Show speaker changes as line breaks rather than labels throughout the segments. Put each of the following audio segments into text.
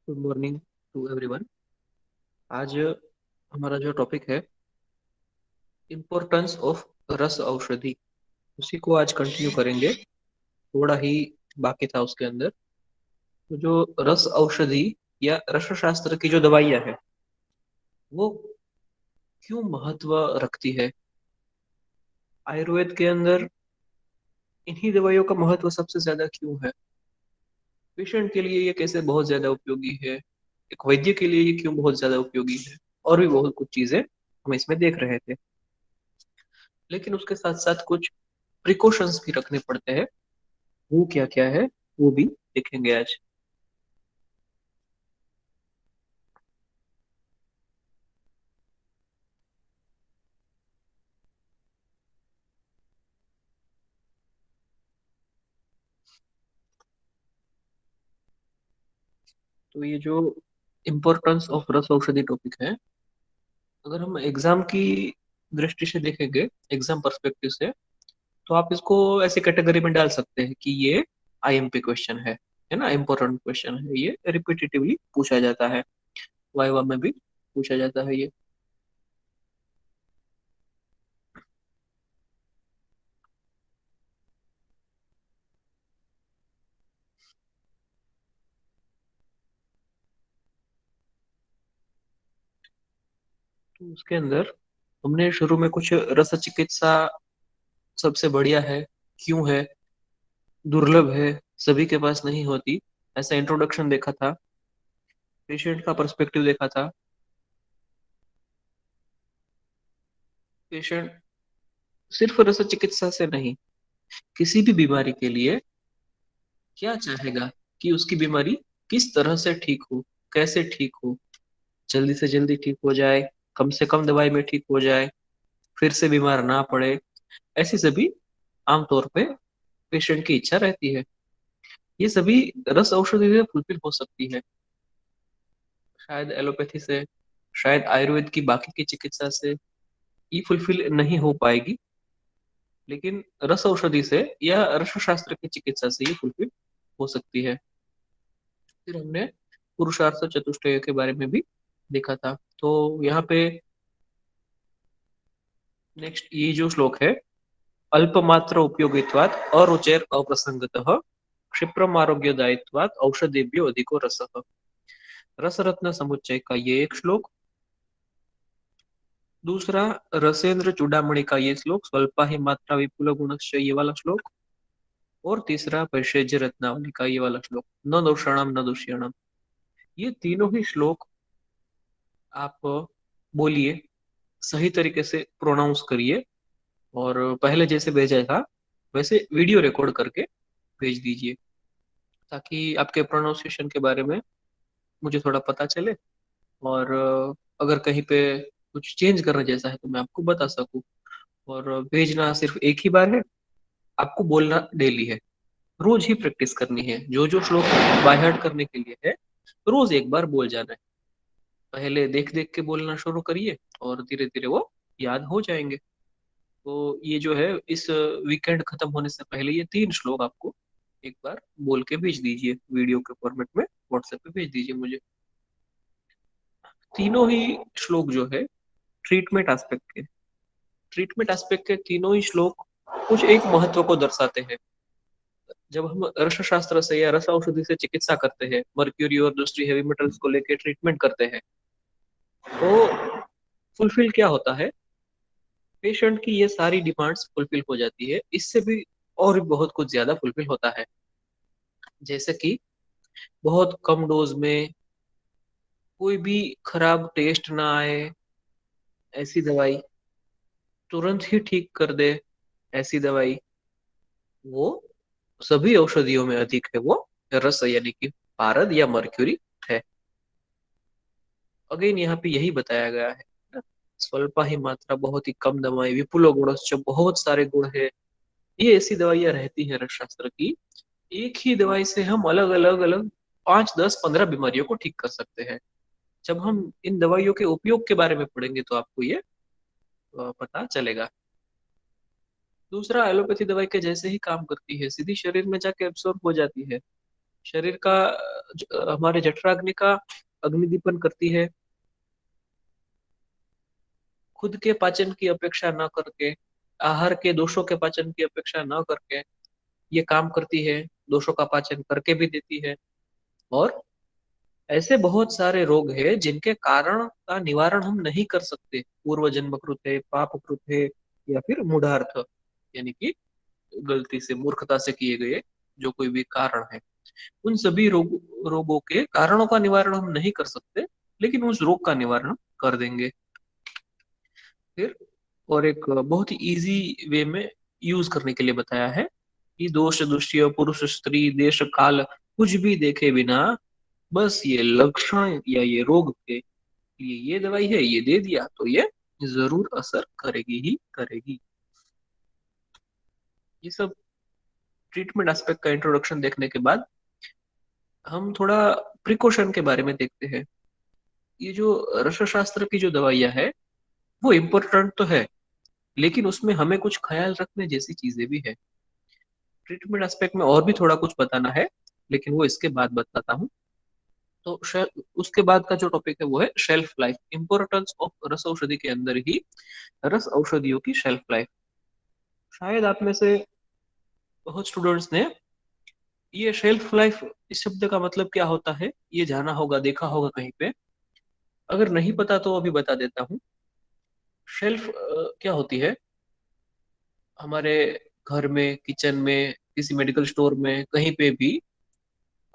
Good morning to everyone. आज हमारा जो टॉपिक है इम्पोर्टेंस ऑफ रस औषधि, उसी को आज कंटिन्यू करेंगे। थोड़ा ही बाकी था उसके अंदर। तो जो रस औषधि या रस शास्त्र की जो दवाइयाँ है वो क्यों महत्व रखती है आयुर्वेद के अंदर, इन्हीं दवाइयों का महत्व सबसे ज्यादा क्यों है? पेशेंट के लिए ये कैसे बहुत ज्यादा उपयोगी है, एक वैद्य के लिए ये क्यों बहुत ज्यादा उपयोगी है, और भी बहुत कुछ चीजें हम इसमें देख रहे थे। लेकिन उसके साथ साथ कुछ प्रिकॉशंस भी रखने पड़ते हैं। वो क्या क्या है वो भी देखेंगे आज। तो ये जो इम्पोर्टेंस ऑफ रस औषधि टॉपिक है, अगर हम एग्जाम की दृष्टि से देखेंगे, एग्जाम पर्सपेक्टिव से, तो आप इसको ऐसे कैटेगरी में डाल सकते हैं कि ये आईएमपी क्वेश्चन है ना, इम्पोर्टेंट क्वेश्चन है, ये रिपीटेटिवली पूछा जाता है, वाइवा में भी पूछा जाता है ये। तो उसके अंदर हमने शुरू में कुछ रस चिकित्सा सबसे बढ़िया है, क्यों है, दुर्लभ है, सभी के पास नहीं होती, ऐसा इंट्रोडक्शन देखा था, पेशेंट का पर्सपेक्टिव देखा था। पेशेंट सिर्फ रस चिकित्सा से नहीं, किसी भी बीमारी के लिए क्या चाहेगा कि उसकी बीमारी किस तरह से ठीक हो, कैसे ठीक हो, जल्दी से जल्दी ठीक हो जाए, कम से कम दवाई में ठीक हो जाए, फिर से बीमार ना पड़े। ऐसी सभी आमतौर पे पेशेंट की इच्छा रहती है। ये सभी रस औषधि से फुलफिल हो सकती है, शायद एलोपैथी से, शायद आयुर्वेद की बाकी की चिकित्सा से ये फुलफिल नहीं हो पाएगी, लेकिन रस औषधि से या रस शास्त्र की चिकित्सा से ये फुलफिल हो सकती है। फिर हमने पुरुषार्थ चतुष्टय के बारे में भी देखा था। तो यहाँ पे नेक्स्ट ये जो श्लोक है, अल्पमात्र उपयोगित्वात् अरुचेर अप्रसंगतः क्षिप्रम आरोग्यदायित्वात् औषधेभ्यो अधिको रसः। रस रत्न समुच्चय का ये एक श्लोक, दूसरा रसेंद्र चूड़ामणि का ये श्लोक, स्वल्पा ही मात्रा विपुल गुणस्य ये वाला श्लोक, और तीसरा वैशेज्य रत्नावली का ये वाला श्लोक, न दोषाणाम न दूषियाणाम। ये तीनों ही श्लोक आप बोलिए, सही तरीके से प्रोनाउंस करिए, और पहले जैसे भेजा था वैसे वीडियो रिकॉर्ड करके भेज दीजिए, ताकि आपके प्रोनाउंसिएशन के बारे में मुझे थोड़ा पता चले, और अगर कहीं पे कुछ चेंज करना जैसा है तो मैं आपको बता सकूं। और भेजना सिर्फ एक ही बार है, आपको बोलना डेली है, रोज ही प्रैक्टिस करनी है। जो जो श्लोक बाय हार्ट करने के लिए है, रोज एक बार बोल जाना है। पहले देख देख के बोलना शुरू करिए, और धीरे धीरे वो याद हो जाएंगे। तो ये जो है, इस वीकेंड खत्म होने से पहले ये तीन श्लोक आपको एक बार बोल के भेज दीजिए, वीडियो के फॉर्मेट में व्हाट्सएप पे भेज दीजिए मुझे। तीनों ही श्लोक जो है ट्रीटमेंट एस्पेक्ट के तीनों ही श्लोक कुछ एक महत्व को दर्शाते हैं। जब हम रस शास्त्र से या रस औषधि से चिकित्सा करते हैं, मर्क्यूरी और दूसरी हेवी मेटल्स को लेके ट्रीटमेंट करते हैं, तो फुलफिल क्या होता है, पेशेंट की ये सारी डिमांड्स फुलफिल हो जाती है। इससे भी और भी बहुत कुछ ज्यादा फुलफिल होता है, जैसे कि बहुत कम डोज में कोई भी खराब टेस्ट ना आए, ऐसी दवाई तुरंत ही ठीक कर दे, ऐसी दवाई, वो सभी औषधियों में अधिक है वो रस यानी कि पारद या मर्क्यूरी है। अगेन यहाँ पे यही बताया गया है ना, स्वल्पा ही मात्रा, बहुत ही कम दवाएं, विपुलो गुणश्च, बहुत सारे गुण है। ये ऐसी दवाइयां रहती है रस शास्त्र की, एक ही दवाई से हम अलग अलग अलग 5 10 15 बीमारियों को ठीक कर सकते हैं। जब हम इन दवाइयों के उपयोग के बारे में पढ़ेंगे तो आपको ये पता चलेगा। दूसरा, एलोपैथी दवाई के जैसे ही काम करती है, सीधी शरीर में जाके एब्सॉर्ब हो जाती है, शरीर का हमारे जठराग्नि का अग्निदीपन करती है। खुद के पाचन की अपेक्षा न करके, आहार के दोषों के पाचन की अपेक्षा न करके ये काम करती है, दोषों का पाचन करके भी देती है। और ऐसे बहुत सारे रोग हैं जिनके कारण का निवारण हम नहीं कर सकते, पूर्व जन्मकृत है, पापकृत है, या फिर मूढ़ार्थ, यानी कि गलती से, मूर्खता से किए गए जो कोई भी कारण है। उन सभी रोगों के कारणों का निवारण हम नहीं कर सकते, लेकिन उस रोग का निवारण कर देंगे। फिर और एक बहुत ही इजी वे में यूज करने के लिए बताया है कि दोष दुष्य पुरुष स्त्री देश काल कुछ भी देखे बिना, बस ये लक्षण या ये रोग के लिए ये दवाई है, ये दे दिया तो ये जरूर असर करेगी ही करेगी। ये सब ट्रीटमेंट एस्पेक्ट का इंट्रोडक्शन देखने के बाद हम थोड़ा प्रिकॉशन के बारे में देखते हैं। ये जो रसशास्त्र की जो दवाइयां है वो इम्पोर्टेंट तो है, लेकिन उसमें हमें कुछ ख्याल रखने जैसी चीजें भी है। ट्रीटमेंट एस्पेक्ट में और भी थोड़ा कुछ बताना है, लेकिन वो इसके बाद बताता हूँ। तो उसके बाद का जो टॉपिक है वो है शेल्फ लाइफ, इंपॉर्टेंस ऑफ रस औषधि के अंदर ही रस औषधियों की शेल्फ लाइफ। शायद आप में से बहुत स्टूडेंट्स ने ये शेल्फ लाइफ इस शब्द का मतलब क्या होता है ये जाना होगा, देखा होगा कहीं पे। अगर नहीं पता तो अभी बता देता हूँ। शेल्फ क्या होती है? हमारे घर में, किचन में, किसी मेडिकल स्टोर में, कहीं पे भी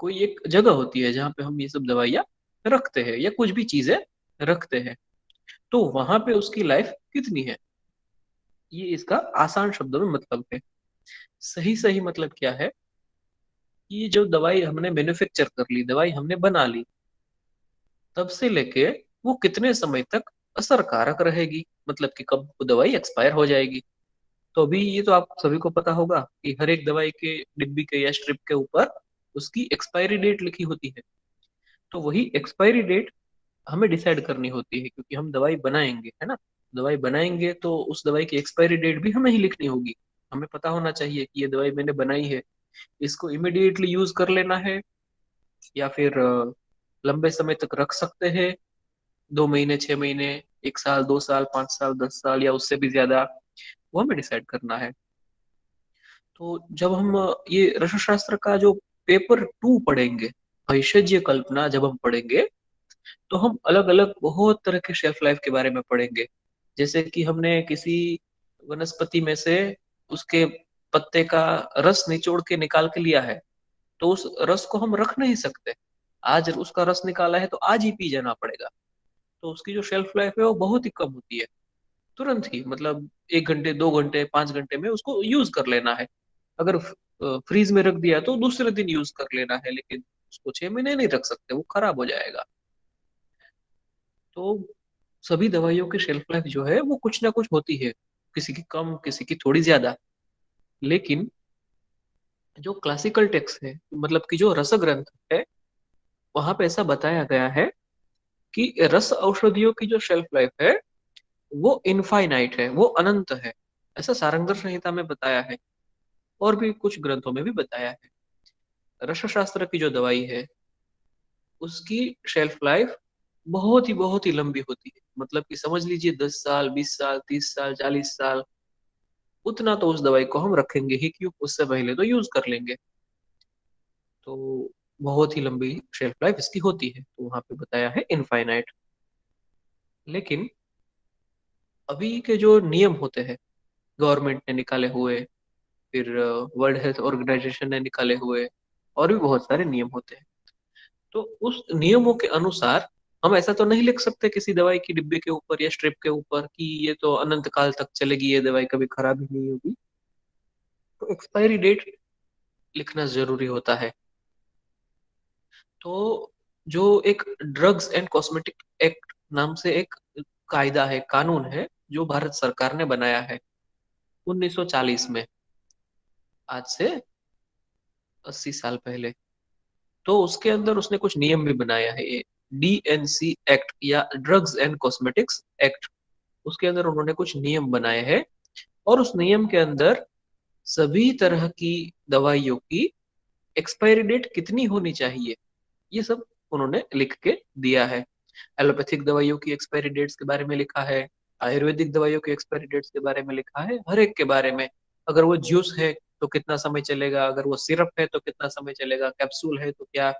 कोई एक जगह होती है जहाँ पे हम ये सब दवाइयाँ रखते हैं या कुछ भी चीजें रखते हैं। तो वहां पे उसकी लाइफ कितनी है, ये इसका आसान शब्दों में मतलब है। सही सही मतलब क्या है? ये जो दवाई हमने मैन्युफैक्चर कर ली, दवाई हमने बना ली, तब से लेके वो कितने समय तक असरकारक रहेगी, मतलब कि कब वो दवाई एक्सपायर हो जाएगी। तो अभी ये तो आप सभी को पता होगा कि हर एक दवाई के डिब्बी के या स्ट्रिप के ऊपर उसकी एक्सपायरी डेट लिखी होती है। तो वही एक्सपायरी डेट हमें डिसाइड करनी होती है, क्योंकि हम दवाई बनाएंगे, है ना। दवाई बनाएंगे तो उस दवाई की एक्सपायरी डेट भी हमें ही लिखनी होगी। हमें पता होना चाहिए कि ये दवाई मैंने बनाई है, इसको इमिडिएटली यूज कर लेना है, या फिर लंबे समय तक रख सकते हैं, 2 महीने, 6 महीने, 1 साल, 2 साल, 5 साल, 10 साल, या उससे भी ज्यादा, वो हमें डिसाइड करना है। तो जब हम ये रसशास्त्र का जो पेपर 2 पढ़ेंगे, भैषज्य कल्पना, जब हम पढ़ेंगे तो हम अलग अलग बहुत तरह के शेल्फ लाइफ के बारे में पढ़ेंगे। जैसे कि हमने किसी वनस्पति में से उसके पत्ते का रस निचोड़ के निकाल के लिया है, तो उस रस को हम रख नहीं सकते। आज उसका रस निकाला है तो आज ही पी जाना पड़ेगा। तो उसकी जो शेल्फ लाइफ है वो बहुत ही कम होती है। तुरंत ही, मतलब 1 घंटे, 2 घंटे, 5 घंटे में उसको यूज कर लेना है। अगर फ्रीज में रख दिया तो दूसरे दिन यूज कर लेना है, लेकिन उसको 6 महीने नहीं रख सकते, वो खराब हो जाएगा। तो सभी दवाइयों की शेल्फ लाइफ जो है वो कुछ ना कुछ होती है, किसी की कम, किसी की थोड़ी ज्यादा। लेकिन जो क्लासिकल टेक्स्ट है, मतलब कि जो रस ग्रंथ है, वहां पे ऐसा बताया गया है कि रस औषधियों की जो शेल्फ लाइफ है वो इनफाइनाइट है, वो अनंत है। ऐसा सारंगधर संहिता में बताया है, और भी कुछ ग्रंथों में भी बताया है। रस शास्त्र की जो दवाई है उसकी शेल्फ लाइफ बहुत ही लंबी होती है। मतलब कि समझ लीजिए 10 साल, 20 साल, 30 साल, 40 साल, उतना तो उस दवाई को हम रखेंगे ही, क्यों, उससे पहले तो यूज कर लेंगे। तो बहुत ही लंबी शेल्फ लाइफ इसकी होती है, तो वहां पे बताया है इनफाइनाइट। लेकिन अभी के जो नियम होते हैं, गवर्नमेंट ने निकाले हुए, फिर वर्ल्ड हेल्थ ऑर्गेनाइजेशन ने निकाले हुए, और भी बहुत सारे नियम होते हैं। तो उस नियमों के अनुसार हम ऐसा तो नहीं लिख सकते किसी दवाई की डिब्बे के ऊपर या स्ट्रिप के ऊपर कि ये तो अनंत काल तक चलेगी, ये दवाई कभी खराब ही नहीं होगी। तो एक्सपायरी डेट लिखना जरूरी होता है। तो जो एक ड्रग्स एंड कॉस्मेटिक एक्ट नाम से एक कायदा है, कानून है, जो भारत सरकार ने बनाया है 1940 में, आज से 80 साल पहले। तो उसके अंदर उसने कुछ नियम भी बनाया है, ये डीएनसी एक्ट या ड्रग्स एंड कॉस्मेटिक्स एक्ट। उसके अंदर उन्होंने कुछ नियम बनाए हैं, और उस नियम के अंदर सभी तरह की दवाइयों की एक्सपायरी डेट कितनी होनी चाहिए, ये सब उन्होंने लिख के दिया है। एलोपैथिक दवाइयों की एक्सपायरी डेट्स के बारे में लिखा है, आयुर्वेदिक दवाइयों की एक्सपायरी डेट्स के बारे में लिखा है, हर एक के बारे में। अगर वो जूस है तो कितना समय चलेगा, अगर वो सिरप है तो कितना समय चलेगा, कैप्सूल है तो क्या,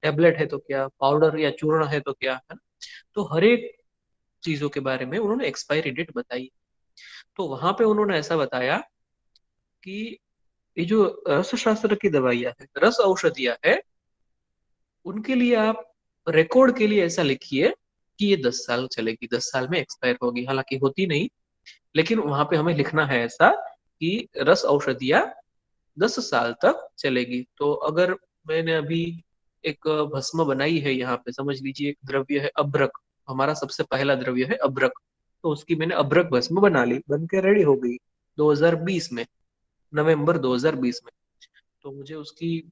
टेबलेट है तो क्या, पाउडर या चूर्ण है तो क्या, है ना। तो हर एक चीजों के बारे में उन्होंने एक्सपायरी डेट बताई। तो वहां पे उन्होंने ऐसा बताया कि ये जो रस शास्त्र की दवाइयां है, रस औषधियां है, उनके लिए आप रिकॉर्ड के लिए ऐसा लिखिए कि ये 10 साल चलेगी, 10 साल में एक्सपायर होगी। हालांकि होती नहीं, लेकिन वहां पे हमें लिखना है ऐसा कि रस औषधियां 10 साल तक चलेगी। तो अगर मैंने अभी एक भस्म बनाई है, यहाँ पे समझ लीजिए एक द्रव्य है अभ्रक, हमारा सबसे पहला द्रव्य है अभ्रक। तो उसकी मैंने अभ्रक भस्म बना ली, बन के रेडी हो गई 2020 में, नवंबर 2020 में। तो मुझे उसकी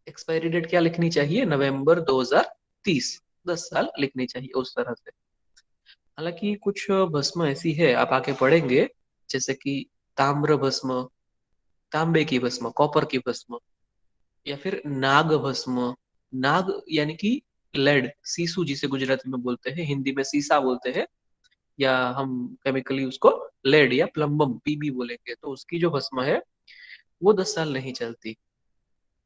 एक्सपायरी डेट क्या लिखनी चाहिए, नवंबर 2030, 10 साल लिखनी चाहिए उस तरह से। हालांकि कुछ भस्म ऐसी है, आप आके पढ़ेंगे, जैसे कि ताम्र भस्म, तांबे की भस्म, कॉपर की भस्म, या फिर नाग भस्म। नाग यानी कि लेड, सीसू जिसे गुजराती में बोलते हैं, हिंदी में सीसा बोलते हैं, या हम केमिकली उसको लेड या प्लम्बम पीबी बोलेंगे। तो उसकी जो भस्म है वो 10 साल नहीं चलती,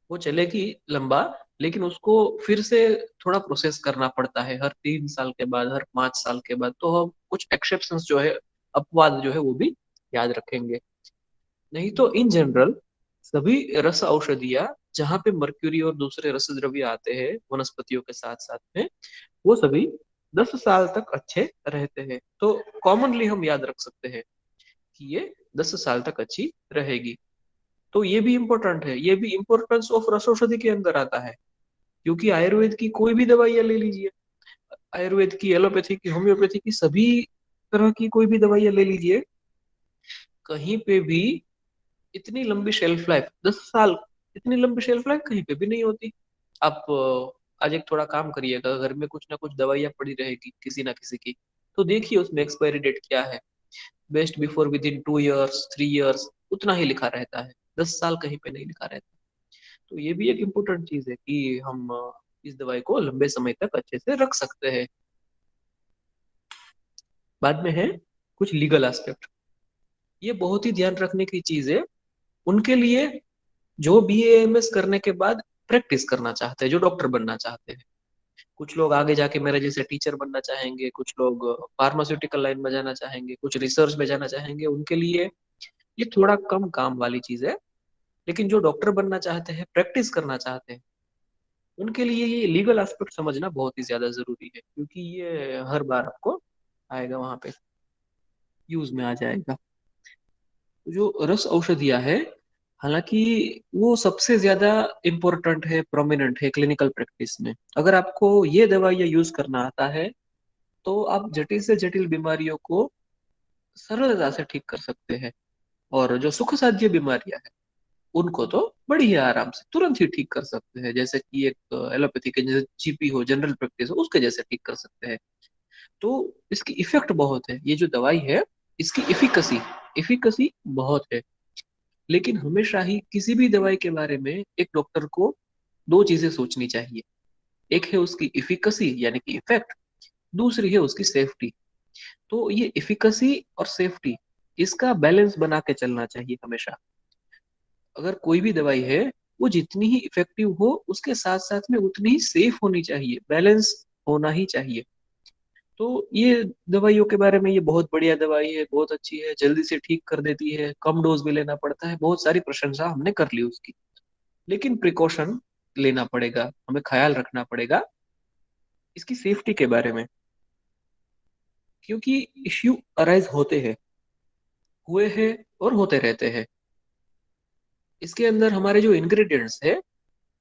वो चलेगी लंबा, लेकिन उसको फिर से थोड़ा प्रोसेस करना पड़ता है हर 3 साल के बाद, हर 5 साल के बाद। तो हम कुछ एक्सेप्शंस जो है, अपवाद जो है वो भी याद रखेंगे। नहीं तो इन जनरल सभी रस औषधियां जहाँ पे मर्क्यूरी और दूसरे रस द्रव्य आते हैं वनस्पतियों के साथ साथ में, वो सभी 10 साल तक अच्छे रहते हैं। तो कॉमनली हम याद रख सकते हैं कि ये 10 साल तक अच्छी रहेगी। तो ये भी इम्पोर्टेंट है, ये भी इम्पोर्टेंस ऑफ रस औषधि के अंदर आता है। क्योंकि आयुर्वेद की कोई भी दवाइयां ले लीजिए, आयुर्वेद की, एलोपैथी की, होम्योपैथी की, सभी तरह की कोई भी दवाइयां ले लीजिए, कहीं पे भी इतनी लंबी शेल्फ लाइफ 10 साल, इतनी लंबी शेल्फ लाइफ कहीं पे भी नहीं होती। आप आज एक थोड़ा काम करिएगा, घर में कुछ ना कुछ दवाइयां पड़ी रहेगी किसी ना किसी की, तो देखिए उसमें एक्सपायरी डेट क्या है। Best before with in 2 years, 3 years, उतना ही लिखा रहता है, 10 साल कहीं पे नहीं लिखा रहता। तो ये भी एक इम्पोर्टेंट चीज है कि हम इस दवाई को लंबे समय तक अच्छे से रख सकते हैं। बाद में है कुछ लीगल एस्पेक्ट, ये बहुत ही ध्यान रखने की चीज है उनके लिए जो BAMS करने के बाद प्रैक्टिस करना चाहते हैं, जो डॉक्टर बनना चाहते हैं। कुछ लोग आगे जाके मेरे जैसे टीचर बनना चाहेंगे, कुछ लोग फार्मास्यूटिकल लाइन में जाना चाहेंगे, कुछ रिसर्च में जाना चाहेंगे, उनके लिए ये थोड़ा कम काम वाली चीज है। लेकिन जो डॉक्टर बनना चाहते हैं, प्रैक्टिस करना चाहते हैं, उनके लिए ये लीगल एस्पेक्ट समझना बहुत ही ज्यादा जरूरी है, क्योंकि ये हर बार आपको आएगा, वहां पे यूज में आ जाएगा। जो रस औषधियां है, हालांकि वो सबसे ज्यादा इम्पोर्टेंट है, प्रोमिनेंट है क्लिनिकल प्रैक्टिस में। अगर आपको ये दवाइयाँ यूज करना आता है, तो आप जटिल से जटिल बीमारियों को सरलता से ठीक कर सकते हैं। और जो सुख साध्य बीमारियां हैं, उनको तो बड़ी ही आराम से तुरंत ही ठीक कर सकते हैं, जैसे कि एक एलोपैथी के जैसे GP हो, जनरल प्रैक्टिस हो, उसके जैसे ठीक कर सकते हैं। तो इसकी इफेक्ट बहुत है, ये जो दवाई है इसकी इफिकसी, इफिकसी बहुत है। लेकिन हमेशा ही किसी भी दवाई के बारे में एक डॉक्टर को दो चीजें सोचनी चाहिए। एक है उसकी इफिकसी यानी कि इफेक्ट, दूसरी है उसकी सेफ्टी। तो ये इफिकसी और सेफ्टी, इसका बैलेंस बना के चलना चाहिए हमेशा। अगर कोई भी दवाई है, वो जितनी ही इफेक्टिव हो उसके साथ साथ में उतनी ही सेफ होनी चाहिए, बैलेंस होना ही चाहिए। तो ये दवाइयों के बारे में, ये बहुत बढ़िया दवाई है, बहुत अच्छी है, जल्दी से ठीक कर देती है, कम डोज भी लेना पड़ता है, बहुत सारी प्रशंसा हमने कर ली उसकी। लेकिन प्रिकॉशन लेना पड़ेगा, हमें ख्याल रखना पड़ेगा इसकी सेफ्टी के बारे में, क्योंकि इश्यू अराइज होते हैं, हुए हैं और होते रहते हैं। इसके अंदर हमारे जो इंग्रेडिएंट्स है,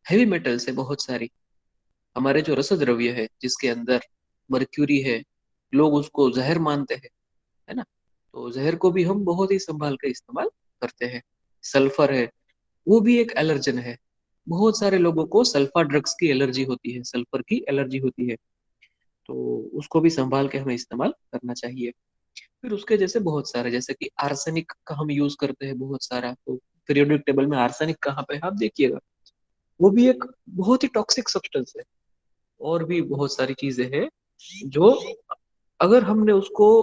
हैवी मेटल्स है बहुत सारी, हमारे जो रसद द्रव्य है जिसके अंदर मर्क्यूरी है, लोग उसको जहर मानते हैं, है ना। तो जहर को भी हम बहुत ही संभाल के इस्तेमाल करते हैं। सल्फर है, वो भी एक एलर्जन है। बहुत सारे लोगों को सल्फा ड्रग्स की एलर्जी होती है, सल्फर की एलर्जी होती है। तो उसको भी संभाल के हमें इस्तेमाल करना चाहिए। फिर उसके जैसे बहुत सारे, जैसे कि आर्सेनिक का हम यूज करते हैं बहुत सारा, तो पीरियोडिक टेबल में आर्सेनिक कहाँ पे है आप देखिएगा, वो भी एक बहुत ही टॉक्सिक सब्सटेंस है। और भी बहुत सारी चीजें हैं जो अगर हमने उसको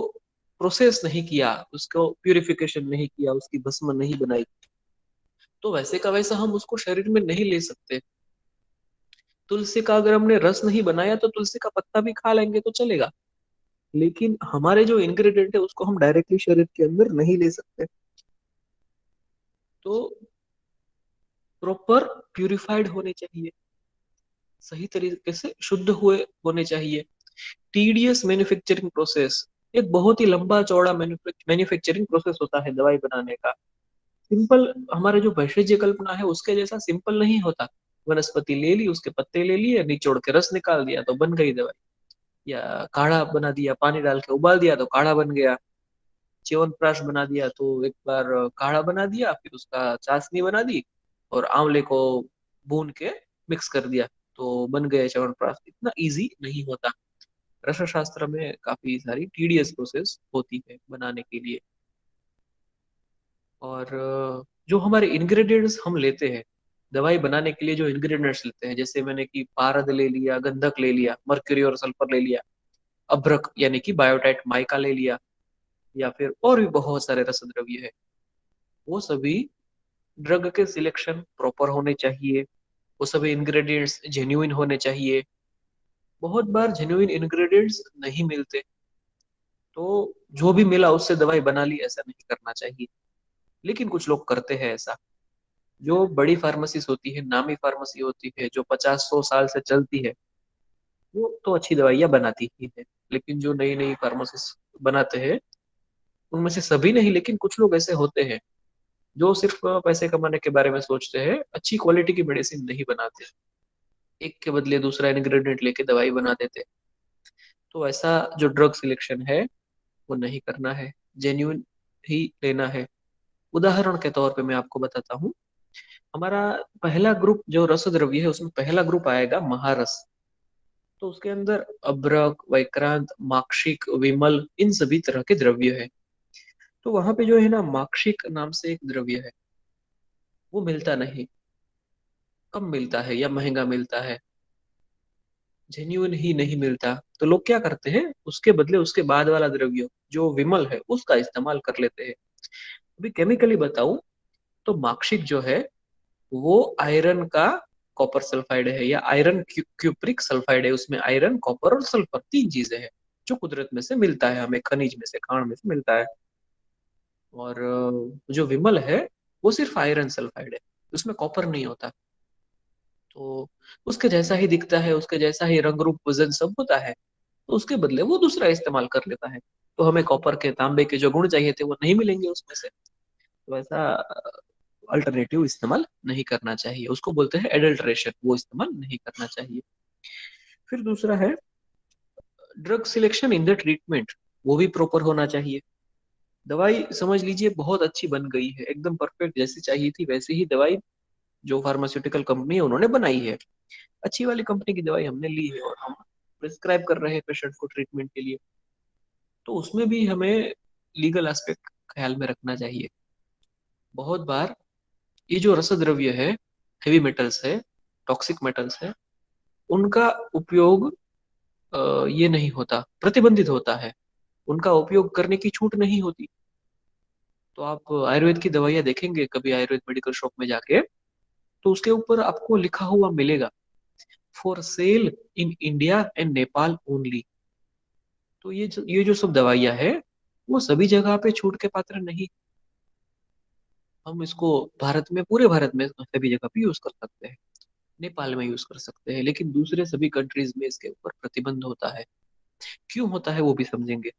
प्रोसेस नहीं किया, उसको प्यूरिफिकेशन नहीं किया, उसकी भस्म नहीं बनाई, तो वैसे का वैसा हम उसको शरीर में नहीं ले सकते। तुलसी का अगर हमने रस नहीं बनाया तो तुलसी का पत्ता भी खा लेंगे तो चलेगा, लेकिन हमारे जो इंग्रेडिएंट है उसको हम डायरेक्टली शरीर के अंदर नहीं ले सकते। तो प्रॉपर प्यूरिफाइड होने चाहिए, सही तरीके से शुद्ध हुए होने चाहिए। टीडीएस मैन्युफैक्चरिंग प्रोसेस, एक बहुत ही लंबा चौड़ा मैन्युफैक्चरिंग प्रोसेस होता है दवाई बनाने का। सिंपल हमारे जो भैषज्य कल्पना है उसके जैसा सिंपल नहीं होता। वनस्पति ले ली, उसके पत्ते ले लिए, निचोड़ के रस निकाल दिया तो बन गई दवाई, या काढ़ा बना दिया, पानी डाल के उबाल दिया तो काढ़ा बन गया। च्यवनप्राश बना दिया तो एक बार काढ़ा बना दिया, फिर उसका चाशनी बना दी और आंवले को भून के मिक्स कर दिया तो बन गया च्यवनप्राश। इतना इजी नहीं होता। रस शास्त्र में काफी सारी टीडियस प्रोसेस होती है बनाने के लिए। और जो हमारे इंग्रेडिएंट्स हम लेते हैं दवाई बनाने के लिए, जो इंग्रेडिएंट्स लेते हैं, जैसे मैंने कि पारद ले लिया, गंधक ले लिया, मर्क्यूरी और सल्फर ले लिया, अभ्रक यानी कि बायोटाइट माइका ले लिया, या फिर और भी बहुत सारे रसद्रव्य है, वो सभी ड्रग के सिलेक्शन प्रॉपर होने चाहिए। वो सभी इंग्रेडिएंट्स जेन्युइन होने चाहिए। बहुत बार जेन्युइन इंग्रेडिएंट्स नहीं मिलते, तो जो भी मिला उससे दवाई बना ली, ऐसा नहीं करना चाहिए। लेकिन कुछ लोग करते हैं ऐसा। जो बड़ी फार्मेसीज होती है, नामी फार्मेसी होती है, जो 50-100 साल से चलती है, वो तो अच्छी दवाइयाँ बनाती ही है। लेकिन जो नई नई फार्मेसीज बनाते हैं, उनमें से सभी नहीं लेकिन कुछ लोग ऐसे होते हैं जो सिर्फ पैसे कमाने के बारे में सोचते हैं, अच्छी क्वालिटी की मेडिसिन नहीं बनाते, एक के बदले दूसरा इंग्रेडिएंट लेके दवाई बना देते। तो ऐसा जो ड्रग सिलेक्शन है वो नहीं करना है, जेन्युइन ही लेना है। उदाहरण के तौर पे मैं आपको बताता हूँ। हमारा पहला ग्रुप जो रस द्रव्य है उसमें पहला ग्रुप आएगा महारस। तो उसके अंदर अभ्रक, वैक्रांत, माक्षिक, विमल, इन सभी तरह के द्रव्य है। तो वहां पे जो है ना, माक्षिक नाम से एक द्रव्य है, वो मिलता नहीं, कम मिलता है या महंगा मिलता है, जेन्युइन ही नहीं मिलता। तो लोग क्या करते हैं, उसके बदले उसके बाद वाला द्रव्य जो विमल है उसका इस्तेमाल कर लेते हैं। अभी केमिकली बताऊं तो मार्कशीट जो है वो आयरन का कॉपर सल्फाइड है, या आयरन क्यूप्रिक सल्फाइड है। उसमें आयरन, कॉपर और सल्फर तीन चीजें हैं जो कुदरत में से मिलता है, हमें खनिज में से, खान में से मिलता है। और जो विमल है वो सिर्फ आयरन सल्फाइड है, उसमें कॉपर नहीं होता। तो उसके जैसा ही दिखता है, उसके जैसा ही रंग रूप वजन सब होता है, तो उसके बदले वो दूसरा इस्तेमाल कर लेता है। तो हमें कॉपर के, तांबे के जो गुण चाहिए थे वो नहीं मिलेंगे उसमें से। तो ऐसा अल्टरनेटिव इस्तेमाल नहीं करना चाहिए, उसको बोलते हैं एडल्ट्रेशन, वो इस्तेमाल नहीं करना चाहिए। फिर दूसरा है drug selection in the treatment, वो भी प्रॉपर होना चाहिए। दवाई समझ लीजिए बहुत अच्छी बन गई है, एकदम परफेक्ट, जैसी चाहिए थी वैसी ही दवाई जो फार्मास्यूटिकल कंपनी है उन्होंने बनाई है, अच्छी वाली कंपनी की दवाई हमने ली है और हम प्रिस्क्राइब कर रहे हैं पेशेंट को ट्रीटमेंट के लिए। तो उसमें भी हमें लीगल एस्पेक्ट ख्याल में रखना चाहिए। बहुत बार ये जो रसद्रव्य है, हेवी मेटल्स है, टॉक्सिक मेटल्स है, उनका उपयोग ये नहीं होता, प्रतिबंधित होता है, उनका उपयोग करने की छूट नहीं होती। तो आप आयुर्वेद की दवाइयाँ देखेंगे कभी आयुर्वेद मेडिकल शॉप में जाके, तो उसके ऊपर आपको लिखा हुआ मिलेगा, for sale in India and Nepal only. तो ये जो सब दवाइयाँ है वो सभी जगह पे छूट के पात्र नहीं। हम इसको भारत में, पूरे भारत में सभी जगह पे यूज कर सकते हैं, नेपाल में यूज कर सकते हैं, लेकिन दूसरे सभी कंट्रीज में इसके ऊपर प्रतिबंध होता है। क्यों होता है वो भी समझेंगे।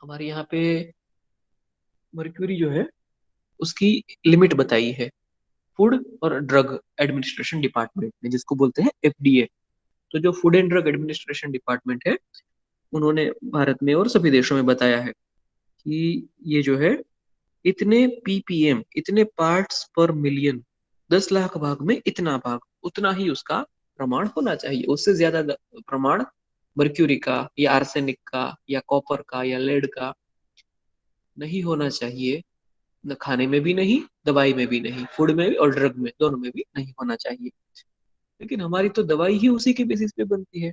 हमारे यहाँ पे मर्क्यूरी जो है उसकी लिमिट बताई है फूड और ड्रग एडमिनिस्ट्रेशन डिपार्टमेंट ने, जिसको बोलते हैं एफडीए। तो जो food and drug administration department है उन्होंने भारत में और सभी देशों में बताया है कि ये जो है इतने पीपीएम, इतने पार्ट्स पर मिलियन, 10 लाख भाग में इतना भाग, उतना ही उसका प्रमाण होना चाहिए। उससे ज्यादा प्रमाण मर्क्यूरी का या आर्सेनिक का या कॉपर का या लेड का नहीं होना चाहिए। न खाने में भी नहीं, दवाई में भी नहीं, फूड में भी और ड्रग में, दोनों में भी नहीं होना चाहिए। लेकिन हमारी तो दवाई ही उसी के बेसिस पे बनती है।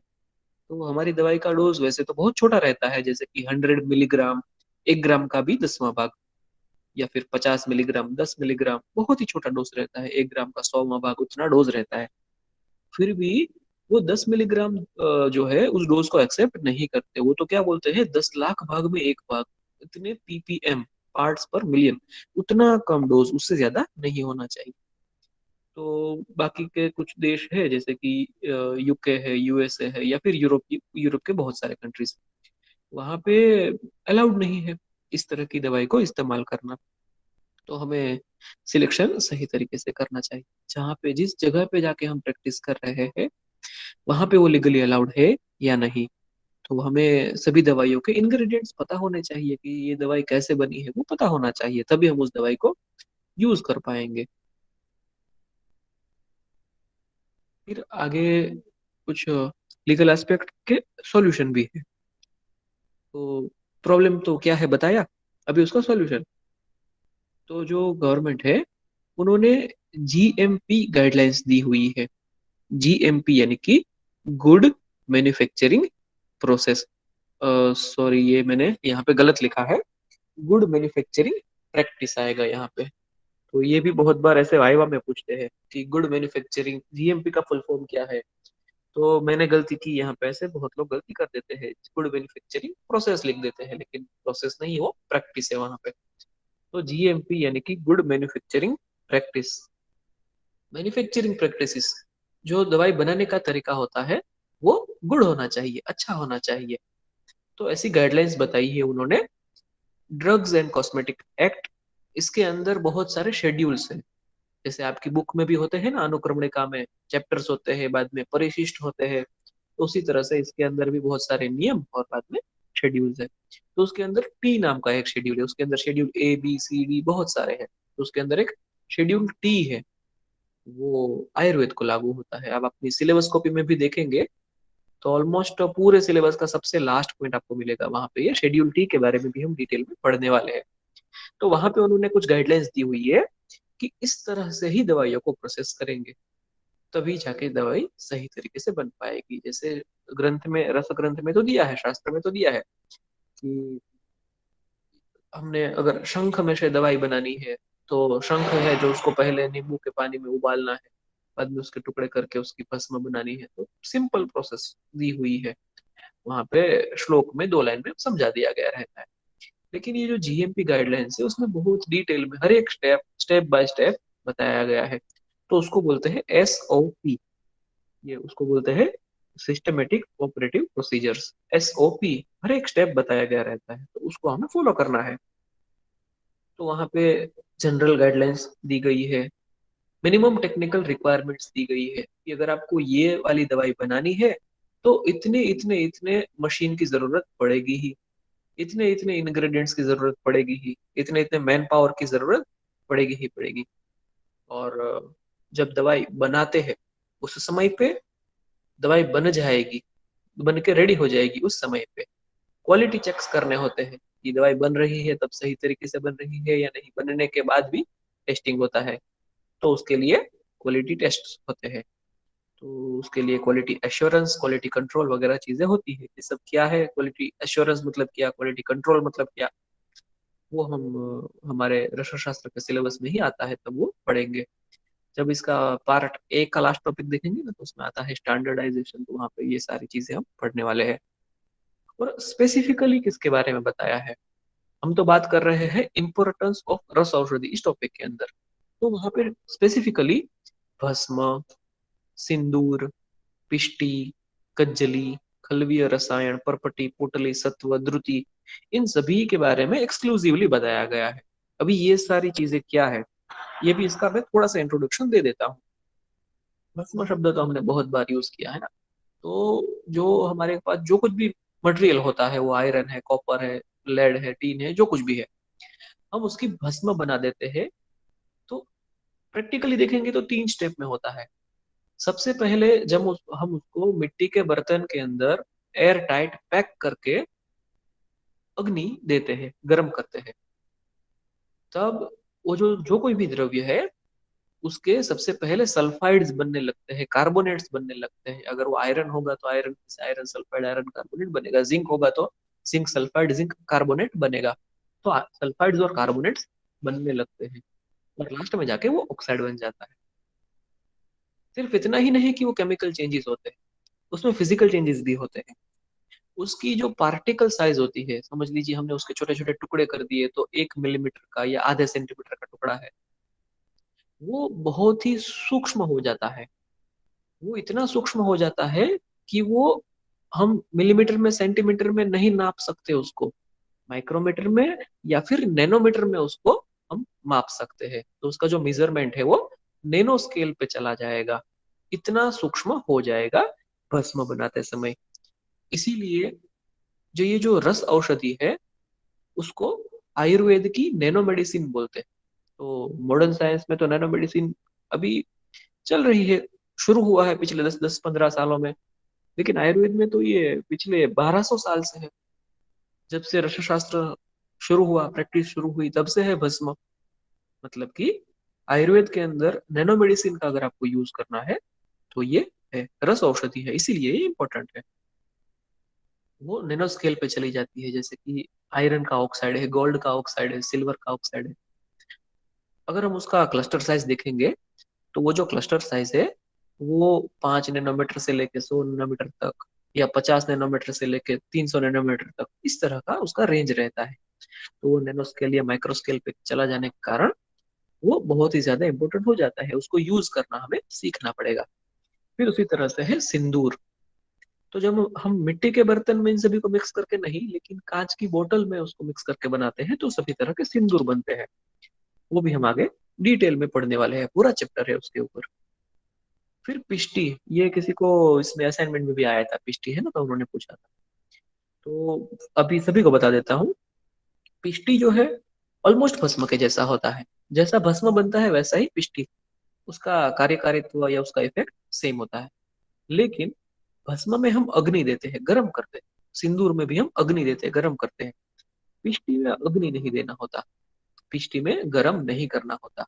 तो हमारी दवाई का डोज वैसे तो बहुत छोटा रहता है, जैसे कि 100 मिलीग्राम, 1 ग्राम का भी 10वां भाग, या फिर 50 मिलीग्राम, 10 मिलीग्राम, बहुत ही छोटा डोज रहता है। 1 ग्राम का 100वां भाग, उतना डोज रहता है। फिर भी वो 10 मिलीग्राम जो है उस डोज को एक्सेप्ट नहीं करते। वो तो क्या बोलते हैं, 10 लाख भाग में एक भाग, इतने पीपीएम, पार्ट्स पर मिलियन, उतना कम डोज, उससे ज्यादा नहीं होना चाहिए। तो बाकी के कुछ देश है जैसे कि यूके है, यूएसए है, या फिर यूरोप के बहुत सारे कंट्रीज, वहां पे अलाउड नहीं है इस तरह की दवाई को इस्तेमाल करना। तो हमें सिलेक्शन सही तरीके से करना चाहिए। जहाँ पे, जिस जगह पे जाके हम प्रैक्टिस कर रहे हैं, वहां पे वो लीगली अलाउड है या नहीं। तो हमें सभी दवाइयों के इंग्रेडिएंट्स पता होने चाहिए कि ये दवाई कैसे बनी है, वो पता होना चाहिए, तभी हम उस दवाई को यूज कर पाएंगे। फिर आगे कुछ लीगल एस्पेक्ट के सॉल्यूशन भी है। तो प्रॉब्लम तो क्या है बताया, अभी उसका सॉल्यूशन। तो जो गवर्नमेंट है, उन्होंने जीएमपी गाइडलाइंस दी हुई है। जीएमपी यानी कि गुड मैन्युफैक्चरिंग प्रोसेस, सॉरी ये मैंने यहाँ पे गलत लिखा है, गुड मैन्युफैक्चरिंग प्रैक्टिस आएगा यहाँ पे। तो ये भी बहुत बार ऐसे वाइवा में पूछते हैं कि गुड मैन्युफैक्चरिंग जीएमपी का फुल फॉर्म क्या है। तो मैंने गलती की यहाँ पे, ऐसे बहुत लोग गलती कर देते हैं, गुड मैन्युफैक्चरिंग प्रोसेस लिख देते हैं, लेकिन प्रोसेस नहीं, वो प्रैक्टिस है वहां पे। तो जीएमपी यानी कि good manufacturing practice. Manufacturing practices, जो दवाई बनाने का तरीका होता है, वो गुड होना चाहिए, अच्छा होना चाहिए। तो ऐसी गाइडलाइंस बताई है उन्होंने। ड्रग्स एंड कॉस्मेटिक एक्ट, इसके अंदर बहुत सारे शेड्यूल्स हैं। जैसे आपकी बुक में भी होते हैं ना, अनुक्रमणिका में चैप्टर्स होते हैं, बाद में परिशिष्ट होते हैं। तो उसी तरह से इसके अंदर भी बहुत सारे नियम और बाद में शेड्यूल्स है। तो उसके अंदर टी नाम का एक शेड्यूल है, उसके अंदर schedule A B C D बहुत सारे हैं। तो उसके अंदर एक शेड्यूल टी है, वो आयुर्वेद को लागू होता है। आप अपनी सिलेबस कॉपी में भी देखेंगे तो ऑलमोस्ट पूरे सिलेबस का सबसे लास्ट पॉइंट आपको मिलेगा, वहां पे ये शेड्यूल टी के बारे में भी हम डिटेल में पढ़ने वाले हैं। तो वहां पे उन्होंने कुछ गाइडलाइंस दी हुई है कि इस तरह से ही दवाइयों को प्रोसेस करेंगे, तभी जाके दवाई सही तरीके से बन पाएगी। जैसे ग्रंथ में, रस ग्रंथ में तो दिया है, शास्त्र में तो दिया है कि हमने अगर शंख में से दवाई बनानी है, तो शंख है जो, उसको पहले नींबू के पानी में उबालना है, बाद में उसके टुकड़े करके उसकी भस्म बनानी है। तो सिंपल प्रोसेस दी हुई है वहां पे, श्लोक में 2 लाइन में समझा दिया गया रहता है। लेकिन ये जो जीएमपी गाइडलाइंस है, उसमें बहुत डिटेल में हर एक स्टेप, स्टेप बाय स्टेप बताया गया है। तो उसको बोलते हैं SOP, ये उसको बोलते हैं सिस्टमेटिक ऑपरेटिव प्रोसीजर्स। SOP, हर एक स्टेप बताया गया रहता है, तो उसको हमें फॉलो करना है। तो वहां पे जनरल गाइडलाइंस दी गई है, मिनिमम टेक्निकल रिक्वायरमेंट्स दी गई है कि अगर आपको ये वाली दवाई बनानी है, तो इतने इतने इतने मशीन की जरूरत पड़ेगी ही, इतने इतने इंग्रेडिएंट्स की जरूरत पड़ेगी ही, इतने इतने मैन पावर की जरूरत पड़ेगी ही पड़ेगी। और जब दवाई बनाते हैं, उस समय पे दवाई बन जाएगी, बन के रेडी हो जाएगी, उस समय पे क्वालिटी चेक्स करने होते हैं कि दवाई बन रही है तब सही तरीके से बन रही है या नहीं, बनने के बाद भी टेस्टिंग होता है। तो उसके लिए क्वालिटी टेस्ट होते हैं। तो उसके लिए क्वालिटी एश्योरेंस, क्वालिटी कंट्रोल वगैरह चीजें होती है। ये सब क्या है, क्वालिटी एश्योरेंस मतलब क्या, क्वालिटी कंट्रोल मतलब क्या, वो हम हमारे रसो शास्त्र के सिलेबस में ही आता है, तब वो पढ़ेंगे। जब इसका पार्ट 1 का लास्ट टॉपिक देखेंगे ना, तो उसमें आता है स्टैंडर्डाइजेशन, तो वहाँ पे ये सारी चीजें हम पढ़ने वाले हैं। और स्पेसिफिकली किसके बारे में बताया है, हम तो बात कर रहे हैं इम्पोर्टेंस ऑफ रस औषधि इस टॉपिक के अंदर। तो वहां पे स्पेसिफिकली भस्म, सिंदूर, पिष्टी, कज्जली, खलवीय रसायन, परपटी, पोटली, सत्व, द्रुति, इन सभी के बारे में एक्सक्लूसिवली बताया गया है। अभी ये सारी चीजें क्या है, ये भी इसका मैं थोड़ा सा इंट्रोडक्शन दे देता हूँ। भस्म शब्द तो हमने बहुत बार यूज किया है ना। तो जो हमारे पास जो कुछ भी मटेरियल होता है, वो आयरन है, कॉपर है, लेड है, टीन है, जो कुछ भी है, हम उसकी भस्म बना देते हैं। तो प्रैक्टिकली देखेंगे तो 3 स्टेप में होता है। सबसे पहले जब हम उसको मिट्टी के बर्तन के अंदर एयर टाइट पैक करके अग्नि देते हैं, गर्म करते हैं, तब वो जो जो कोई भी द्रव्य है उसके सबसे पहले सल्फाइड्स बनने लगते हैं, कार्बोनेट्स बनने लगते हैं। अगर वो आयरन होगा तो आयरन से आयरन सल्फाइड आयरन कार्बोनेट बनेगा, जिंक होगा तो जिंक सल्फाइड जिंक कार्बोनेट बनेगा। तो सल्फाइड्स और कार्बोनेट्स बनने लगते हैं और लास्ट में जाके वो ऑक्साइड बन जाता है। सिर्फ इतना ही नहीं कि वो केमिकल चेंजेस होते हैं, उसमें फिजिकल चेंजेस भी होते हैं। उसकी जो पार्टिकल साइज होती है, समझ लीजिए हमने उसके छोटे छोटे टुकड़े कर दिए तो 1 मिलीमीटर का या आधे सेंटीमीटर का टुकड़ा है, वो बहुत ही सूक्ष्म हो जाता है। वो इतना सूक्ष्म हो जाता है कि वो हम मिलीमीटर में सेंटीमीटर में नहीं नाप सकते उसको, माइक्रोमीटर में या फिर नैनोमीटर में उसको हम माप सकते हैं। तो उसका जो मेजरमेंट है वो नैनो स्केल पे चला जाएगा, इतना सूक्ष्म हो जाएगा भस्म बनाते समय। इसीलिए जो ये जो रस औषधि है उसको आयुर्वेद की नैनो मेडिसिन बोलते हैं। तो मॉडर्न साइंस में तो नैनो मेडिसिन अभी चल रही है, शुरू हुआ है पिछले 10-15 सालों में। लेकिन आयुर्वेद में तो ये पिछले 1200 साल से है, जब से रस शास्त्र शुरू हुआ, प्रैक्टिस शुरू हुई, तब से है भस्म। मतलब कि आयुर्वेद के अंदर नैनो मेडिसिन का अगर आपको यूज करना है तो ये है रस औषधि है, इसीलिए ये इंपॉर्टेंट है। वो नैनो स्केल पे चली जाती है, जैसे कि आयरन का ऑक्साइड है, गोल्ड का ऑक्साइड है, सिल्वर का ऑक्साइड है। अगर हम उसका क्लस्टर साइज देखेंगे तो वो जो क्लस्टर साइज है वो 5 नैनोमीटर से लेके 100 नैनोमीटर तक, या 50 नैनोमीटर से लेके 300 नैनोमीटर तक, इस तरह का उसका रेंज रहता है। तो वो नैनो स्केल या माइक्रो स्केल पे चला जाने के कारण वो बहुत ही ज्यादा इंपॉर्टेंट हो जाता है, उसको यूज करना हमें सीखना पड़ेगा। फिर उसी तरह से है सिंदूर। तो जब हम मिट्टी के बर्तन में इन सभी को मिक्स करके नहीं, लेकिन कांच की बोतल में उसको मिक्स करके बनाते हैं तो सभी तरह के सिंदूर बनते हैं। वो भी हम आगे डिटेल में पढ़ने वाले हैं, पूरा चैप्टर है उसके ऊपर। फिर पिष्टी, ये किसी को इसमें असाइनमेंट में भी आया था, पिष्टी है ना, तो उन्होंने पूछा था। तो अभी सभी को बता देता हूँ। पिष्टी जो है ऑलमोस्ट भस्म के जैसा होता है, जैसा भस्म बनता है वैसा ही पिष्टी, उसका कार्यकारित्व या उसका इफेक्ट सेम होता है। लेकिन भस्म में हम अग्नि देते हैं, गर्म करते हैं। सिंदूर में भी हम अग्नि देते हैं, गर्म करते हैं। पिष्टी में अग्नि नहीं देना होता, पिष्टी में गर्म नहीं करना होता,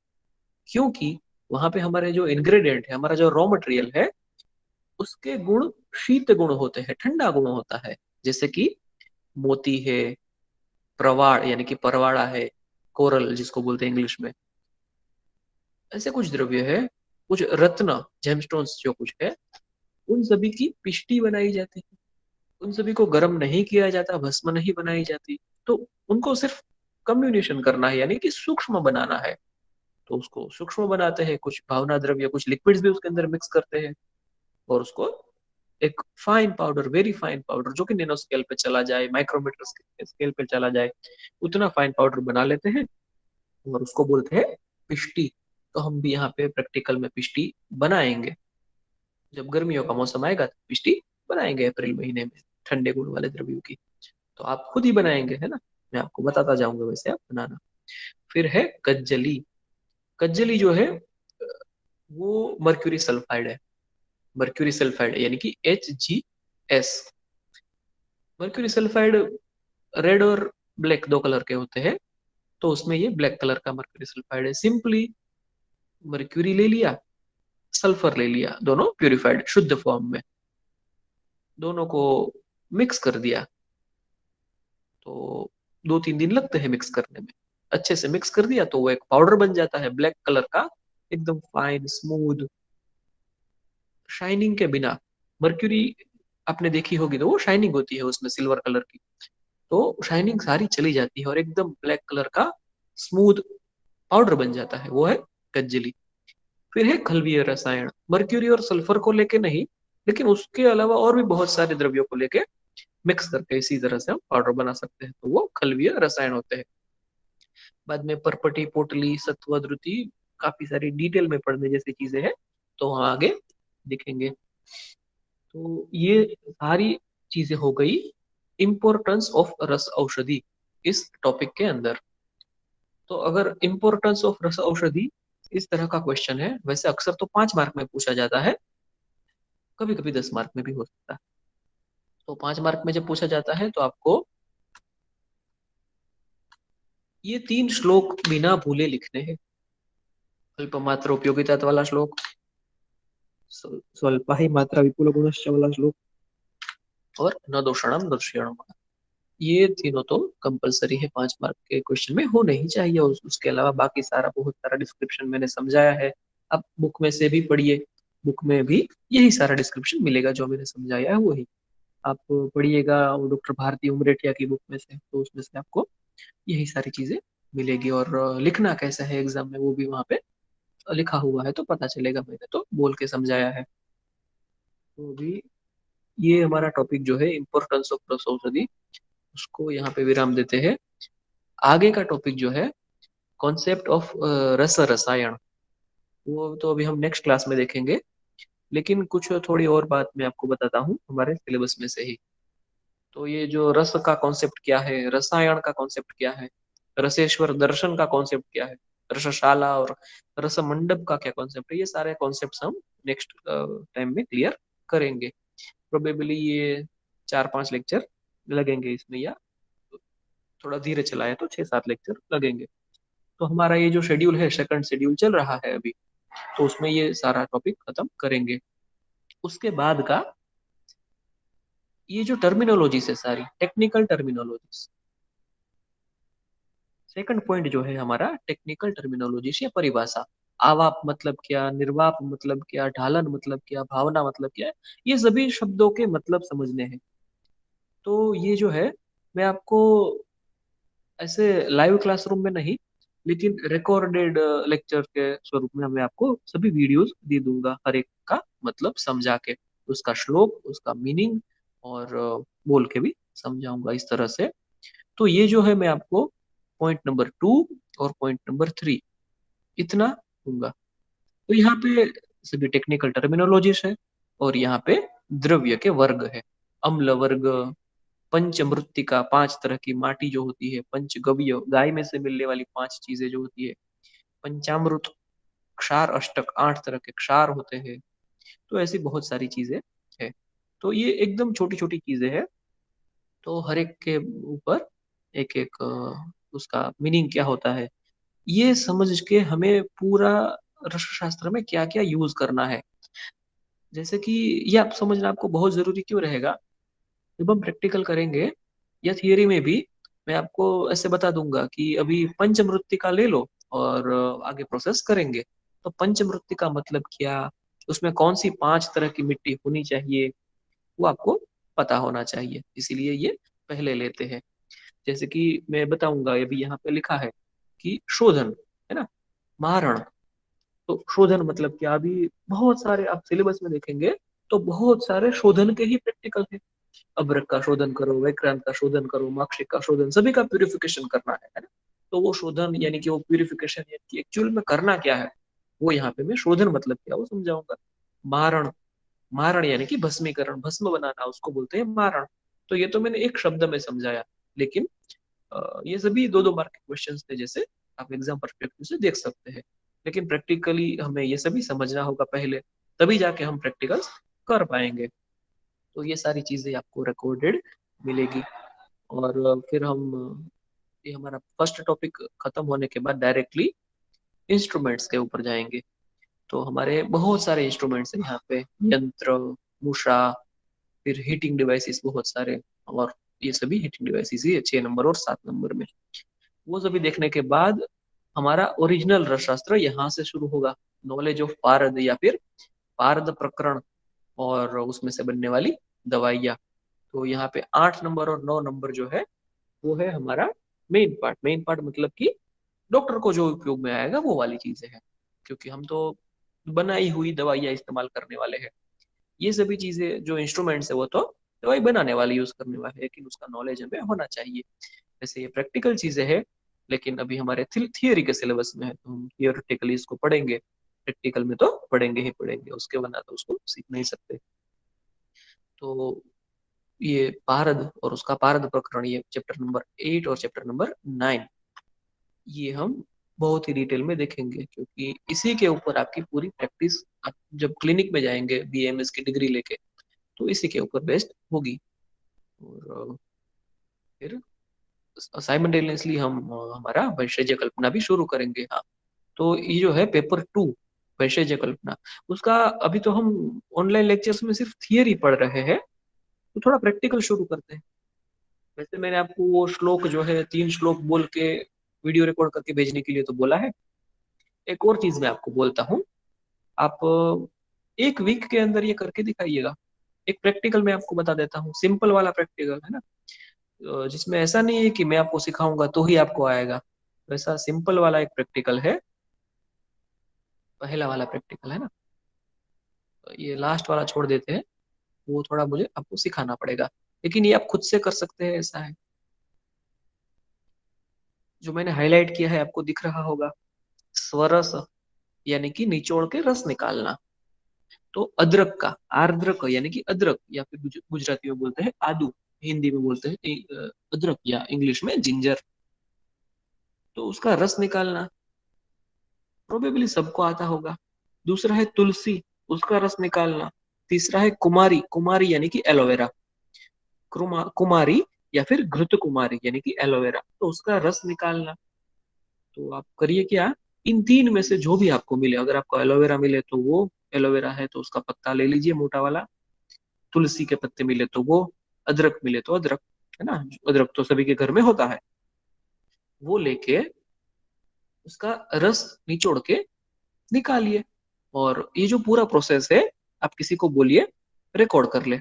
क्योंकि वहां पे हमारे जो इंग्रेडिएंट है, हमारा जो रॉ मटेरियल है, उसके गुण शीत गुण होते हैं, ठंडा गुण होता है। जैसे कि मोती है, प्रवाड़ यानी कि परवाड़ा है, कोरल जिसको बोलते हैं इंग्लिश में, ऐसे कुछ द्रव्य है, कुछ रत्न जेमस्टोन्स जो कुछ है, उन सभी की पिष्टी बनाई जाती है। उन सभी को गर्म नहीं किया जाता, भस्म नहीं बनाई जाती। तो उनको सिर्फ कम्युनिकेशन करना है, यानी कि सूक्ष्म बनाना है। तो उसको सूक्ष्म बनाते हैं, कुछ भावना द्रव्य, कुछ लिक्विड्स भी उसके अंदर मिक्स करते हैं, और उसको एक fine powder, very fine powder, जो कि नैनो स्केल पे चला जाए, माइक्रोमीटर स्केल पे चला जाए, उतना फाइन पाउडर बना लेते हैं और उसको बोलते हैं पिष्टी। तो हम भी यहाँ पे प्रैक्टिकल में पिष्टी बनाएंगे। जब गर्मियों का मौसम आएगा तो पिष्टी बनाएंगे अप्रैल महीने में, ठंडे गुण वाले द्रव्यों की। तो आप खुद ही बनाएंगे, है ना, मैं आपको बताता जाऊंगा वैसे आप बनाना। फिर है कज्जली। कज्जली जो है वो मर्क्यूरी सल्फाइड है, मर्क्यूरी सल्फाइड यानी कि HgS। मर्क्यूरी सल्फाइड रेड और ब्लैक दो कलर के होते हैं, तो उसमें ये ब्लैक कलर का मर्क्यूरी सल्फाइड है। सिंपली मर्क्यूरी ले लिया, सल्फर ले लिया, दोनों प्यूरिफाइड शुद्ध फॉर्म में, दोनों को मिक्स कर दिया। तो 2-3 दिन लगते हैं मिक्स करने में। अच्छे से मिक्स कर दिया तो वो एक पाउडर बन जाता है ब्लैक कलर का, एकदम फाइन स्मूथ, शाइनिंग के बिना। मर्क्यूरी आपने देखी होगी तो वो शाइनिंग होती है उसमें सिल्वर कलर की, तो शाइनिंग सारी चली जाती है और एकदम ब्लैक कलर का स्मूथ पाउडर बन जाता है, वो है कज्जली। फिर है खलवीय रसायन, मर्क्यूरी और सल्फर को लेके नहीं, लेकिन उसके अलावा और भी बहुत सारे द्रव्यों को लेके मिक्स करके इसी तरह से हम पाउडर बना सकते हैं, तो वो खलवीय रसायन होते हैं। बाद में परपटी, पोटली, सत्व, द्रुति, काफी सारी डिटेल में पढ़ने जैसी चीजें हैं, तो हम आगे देखेंगे। तो ये सारी चीजें हो गई इम्पोर्टेंस ऑफ रस औषधि इस टॉपिक के अंदर। तो अगर इम्पोर्टेंस ऑफ रस औषधि इस तरह का क्वेश्चन है, वैसे अक्सर तो 5 मार्क में पूछा जाता है, कभी कभी 10 मार्क में भी हो सकता है। तो 5 मार्क में जब पूछा जाता है तो आपको ये 3 श्लोक बिना भूले लिखने हैं। अल्प मात्र उपयोगिता वाला श्लोक, स्वल्पा ही मात्रा विपुल गुणश्च वाला श्लोक, और न दोषणम न दूषणम। ये तीनों तो कंपलसरी है, 5 मार्क के क्वेश्चन में होने ही चाहिए। उसके अलावा बाकी सारा बहुत सारा डिस्क्रिप्शन मैंने समझाया है, आप बुक में से भी पढ़िए। बुक में भी यही सारा डिस्क्रिप्शन मिलेगा, जो मैंने समझाया है वही आप पढ़िएगा। डॉक्टर भारती उमरेठिया की बुक में से, तो उसमें से आपको यही सारी चीजें मिलेगी। और लिखना कैसा है एग्जाम में वो भी वहाँ पे लिखा हुआ है, तो पता चलेगा। मैंने तो बोल के समझाया है। तो भी ये हमारा टॉपिक जो है इम्पोर्टेंस ऑफ रस औषधि, उसको यहाँ पे विराम देते हैं। आगे का टॉपिक जो है कॉन्सेप्ट ऑफ रस रसायन, वो तो अभी हम नेक्स्ट क्लास में देखेंगे। लेकिन कुछ थोड़ी और बात मैं आपको बताता हूँ हमारे सिलेबस में से ही। तो ये जो रस का कॉन्सेप्ट क्या है, रसायन का कॉन्सेप्ट क्या है, रसेश्वर दर्शन का कॉन्सेप्ट क्या है, रसशाला और रस मंडप का क्या कॉन्सेप्ट है, ये सारे कॉन्सेप्ट हम नेक्स्ट टाइम में क्लियर करेंगे। प्रोबेबली ये 4-5 लेक्चर लगेंगे इसमें, या थोड़ा धीरे चलाए तो 6-7 लेक्चर लगेंगे। तो हमारा ये जो शेड्यूल है, सेकंड शेड्यूल चल रहा है अभी, तो उसमें ये सारा टॉपिक खत्म करेंगे। उसके बाद का ये जो टर्मिनोलॉजीज है, सारी टेक्निकल टर्मिनोलॉजीज, सेकंड पॉइंट जो है हमारा टेक्निकल टर्मिनोलॉजीज या परिभाषा। आवाप मतलब क्या, निर्वाप मतलब क्या, ढालन मतलब क्या, भावना मतलब क्या है, ये सभी शब्दों के मतलब समझने हैं। तो ये जो है मैं आपको ऐसे लाइव क्लासरूम में नहीं, लेकिन रिकॉर्डेड लेक्चर के स्वरूप में मैं आपको सभी वीडियोस दे दूंगा, हर एक का मतलब समझा के, उसका श्लोक, उसका मीनिंग, और बोल के भी समझाऊंगा इस तरह से। तो ये जो है मैं आपको पॉइंट नंबर 2 और पॉइंट नंबर 3 इतना दूंगा। तो यहाँ पे सभी टेक्निकल टर्मिनोलॉजीज है, और यहाँ पे द्रव्य के वर्ग है। अम्ल वर्ग, पंचमृत्तिका 5 तरह की माटी जो होती है, पंचगव्य गाय में से मिलने वाली 5 चीजें जो होती है, पंचामृत, क्षार अष्टक 8 तरह के क्षार होते हैं। तो ऐसी बहुत सारी चीजें है। तो ये एकदम छोटी छोटी चीजें हैं। तो हर एक के ऊपर एक एक उसका मीनिंग क्या होता है, ये समझ के हमें पूरा रसशास्त्र में क्या क्या यूज करना है। जैसे कि ये आप समझना आपको बहुत जरूरी क्यों रहेगा, जब हम प्रैक्टिकल करेंगे या थियरी में भी मैं आपको ऐसे बता दूंगा कि अभी पंचमृत्तिका ले लो और आगे प्रोसेस करेंगे। तो पंचमृत्तिका मतलब क्या, उसमें कौन सी 5 तरह की मिट्टी होनी चाहिए, वो आपको पता होना चाहिए। इसीलिए ये पहले लेते हैं। जैसे कि मैं बताऊंगा, अभी यहाँ पे लिखा है कि शोधन, है ना, मारण। तो शोधन मतलब क्या, अभी बहुत सारे आप सिलेबस में देखेंगे तो बहुत सारे शोधन के ही प्रैक्टिकल है। अभ्रक का शोधन करो, वैक्रांत का शोधन करो, माक्षिक का शोधन, सभी का प्यूरिफिकेशन करना है ना। तो वो शोधन यानी कि वो प्यूरिफिकेशन एक्चुअल में करना क्या है, वो यहाँ पे मैं शोधन मतलब क्या वो समझाऊंगा। मारण, मारण यानी कि भस्मीकरण, भस्म बनाना, उसको बोलते हैं मारण। तो ये तो मैंने एक शब्द में समझाया, लेकिन ये सभी 2-2 मार्क के क्वेश्चन थे, जैसे आप एग्जाम परस्पेक्टिव से देख सकते हैं। लेकिन प्रैक्टिकली हमें ये सभी समझना होगा पहले, तभी जाके हम प्रैक्टिकल्स कर पाएंगे। तो ये सारी चीजें आपको रिकॉर्डेड मिलेगी। और फिर हम ये हमारा फर्स्ट टॉपिक खत्म होने के बाद डायरेक्टली इंस्ट्रूमेंट्स के ऊपर जाएंगे। तो हमारे बहुत सारे इंस्ट्रूमेंट्स हैं यहाँ पे, यंत्र, मूषा, फिर हीटिंग डिवाइसेस बहुत सारे। और ये सभी हीटिंग डिवाइसेस ही है 6 नंबर और 7 नंबर में। वो सभी देखने के बाद हमारा ओरिजिनल रसशास्त्र यहाँ से शुरू होगा, नॉलेज ऑफ पारद या फिर पारद प्रकरण, और उसमें से बनने वाली दवाइयाँ। तो यहाँ पे 8 नंबर और 9 नंबर जो है वो है हमारा मेन पार्ट। मेन पार्ट मतलब कि डॉक्टर को जो उपयोग में आएगा वो वाली चीजें हैं, क्योंकि हम तो बनाई हुई दवाइयाँ इस्तेमाल करने वाले हैं। ये सभी चीजें जो इंस्ट्रूमेंट्स है वो तो दवाई बनाने वाले यूज करने वाले हैं, लेकिन उसका नॉलेज हमें होना चाहिए। जैसे ये प्रैक्टिकल चीजें हैं, लेकिन अभी हमारे थियोरी के सिलेबस में है, तो हम थियोरेटिकली इसको पढ़ेंगे। प्रैक्टिकल में तो पढ़ेंगे ही पढ़ेंगे, उसके वरना तो उसको सीख नहीं सकते। तो ये पारद और उसका पारद प्रकरण, ये चैप्टर नंबर 8 और चैप्टर नंबर 9, ये हम बहुत ही डिटेल में देखेंगे, क्योंकि इसी के ऊपर आपकी पूरी प्रैक्टिस, आप जब क्लिनिक में जाएंगे बीएमएस की डिग्री लेके, तो इसी के ऊपर बेस्ड होगी। और फिर साइमल्टेनियसली हम हमारा वैशेज्य कल्पना भी शुरू करेंगे। हाँ, तो ये जो है पेपर 2 वैशेज्य कल्पना, उसका अभी तो हम ऑनलाइन लेक्चर्स में सिर्फ थियरी पढ़ रहे हैं, तो थोड़ा प्रैक्टिकल शुरू करते हैं। वैसे मैंने आपको वो श्लोक जो है 3 श्लोक बोल के वीडियो रिकॉर्ड करके भेजने के लिए तो बोला है। एक और चीज मैं आपको बोलता हूँ, आप एक वीक के अंदर ये करके दिखाइएगा। एक प्रैक्टिकल मैं आपको बता देता हूँ, सिंपल वाला प्रैक्टिकल है ना, जिसमें ऐसा नहीं है कि मैं आपको सिखाऊंगा तो ही आपको आएगा। वैसा सिंपल वाला एक प्रैक्टिकल है, पहला वाला प्रैक्टिकल है ना, तो ये लास्ट वाला छोड़ देते हैं, वो थोड़ा मुझे आपको सिखाना पड़ेगा, लेकिन ये आप खुद से कर सकते हैं, ऐसा है। जो मैंने हाईलाइट किया है आपको दिख रहा होगा, स्वरस यानी कि निचोड़ के रस निकालना। तो अदरक का, आर्द्रक यानी कि अदरक, या फिर गुजराती में बोलते हैं आदू, हिंदी में बोलते हैं अदरक, या इंग्लिश में जिंजर। तो उसका रस निकालना प्रोबेबली सबको आता होगा। दूसरा है तुलसी, उसका रस निकालना। तीसरा है कुमारी, कुमारी यानी कि एलोवेरा, कुमारी या फिर घृत कुमारी यानी कि एलोवेरा, तो उसका रस निकालना। तो आप करिए क्या, इन तीन में से जो भी आपको मिले, अगर आपको एलोवेरा मिले तो वो एलोवेरा है तो उसका पत्ता ले लीजिए मोटा वाला, तुलसी के पत्ते मिले तो वो, अदरक मिले तो अदरक, है ना, अदरक तो सभी के घर में होता है, वो लेके उसका रस निचोड़ के निकालिए। और ये जो पूरा प्रोसेस है, आप किसी को बोलिए रिकॉर्ड कर ले,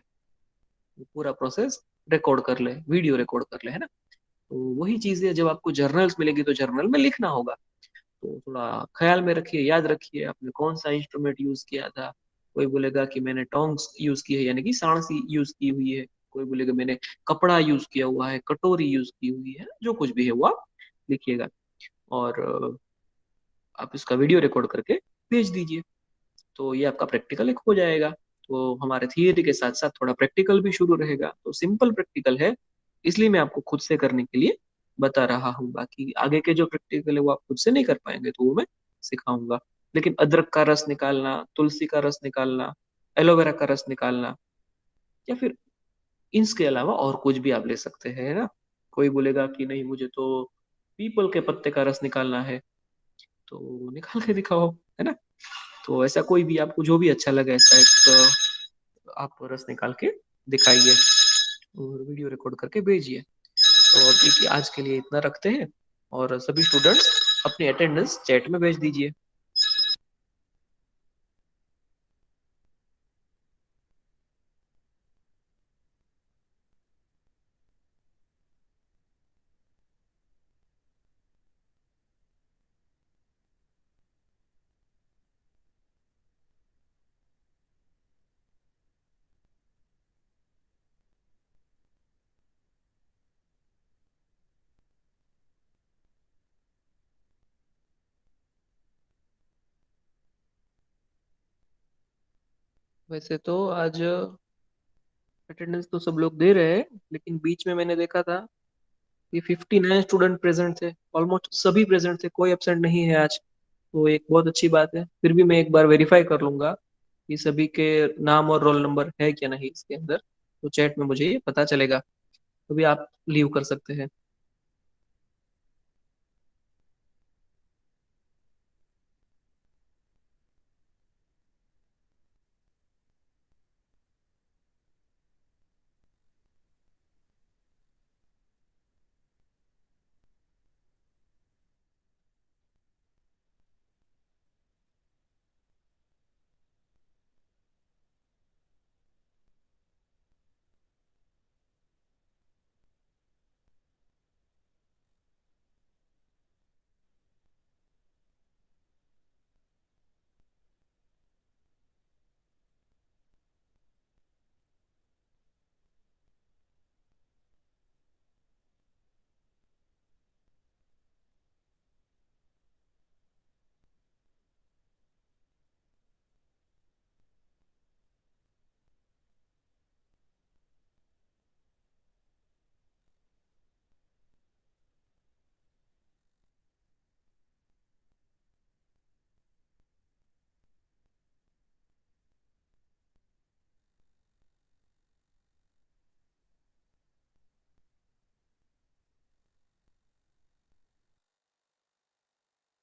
पूरा प्रोसेस रिकॉर्ड कर ले, वीडियो रिकॉर्ड कर ले, है ना। तो वही चीज है, जब आपको जर्नल्स मिलेगी तो जर्नल में लिखना होगा। तो थोड़ा ख्याल में रखिए, याद रखिए आपने कौन सा इंस्ट्रूमेंट यूज किया था। कोई बोलेगा कि मैंने टोंग्स यूज की है, यानी कि सांसी यूज की हुई है। कोई बोलेगा मैंने कपड़ा यूज किया हुआ है, कटोरी यूज की हुई है, जो कुछ भी है वो आप लिखिएगा। और आप इसका वीडियो रिकॉर्ड करके भेज दीजिए, तो ये आपका प्रैक्टिकल एक हो जाएगा। तो हमारे थियरी के साथ साथ थोड़ा प्रैक्टिकल भी शुरू रहेगा, तो सिंपल प्रैक्टिकल है, इसलिए मैं आपको खुद से करने के लिए बता रहा हूँ। बाकी आगे के जो प्रैक्टिकल है वो आप खुद से नहीं कर पाएंगे, तो वो मैं सिखाऊंगा। लेकिन अदरक का रस निकालना, तुलसी का रस निकालना, एलोवेरा का रस निकालना, या फिर इसके अलावा और कुछ भी आप ले सकते हैं, है ना। कोई बोलेगा कि नहीं मुझे तो पीपल के पत्ते का रस निकालना है, तो निकाल के दिखाओ, है ना। तो ऐसा कोई भी आपको जो भी अच्छा लगे, ऐसा एक आप रस निकाल के दिखाइए और वीडियो रिकॉर्ड करके भेजिए। तो अभी आज के लिए इतना रखते हैं, और सभी स्टूडेंट्स अपनी अटेंडेंस चैट में भेज दीजिए। वैसे तो आज अटेंडेंस तो सब लोग दे रहे हैं, लेकिन बीच में मैंने देखा था कि 59 स्टूडेंट प्रेजेंट थे, ऑलमोस्ट सभी प्रेजेंट थे, कोई एब्सेंट नहीं है आज। तो एक बहुत अच्छी बात है। फिर भी मैं एक बार वेरीफाई कर लूंगा कि सभी के नाम और रोल नंबर है क्या नहीं इसके अंदर, तो चैट में मुझे ये पता चलेगा, तो भी आप लीव कर सकते हैं।